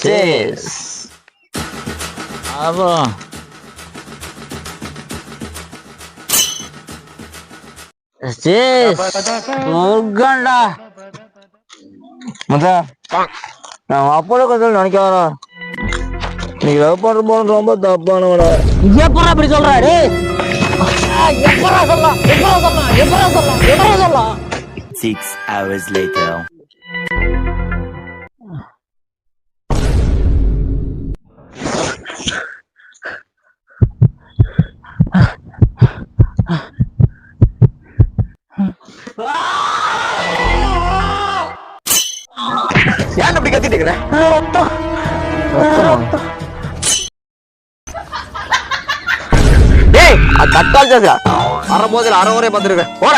Cheers. அப்புறம் முகண்டா மச்சான் நான் அப்போல கதை நினைக்க வரேன். நீ லவ் பண்ற போன ரொம்ப தப்பானவடா. எப்படா அப்படி சொல்றாரு? எப்படா சொல்லலாம்? 6 hours later. ஏன் அப்படி கத்திட்டு இருக்கிற? டேய், அது தக்காளி சாசா. அரை போதில் அரை ஊரே பார்த்துருக்கேன். போட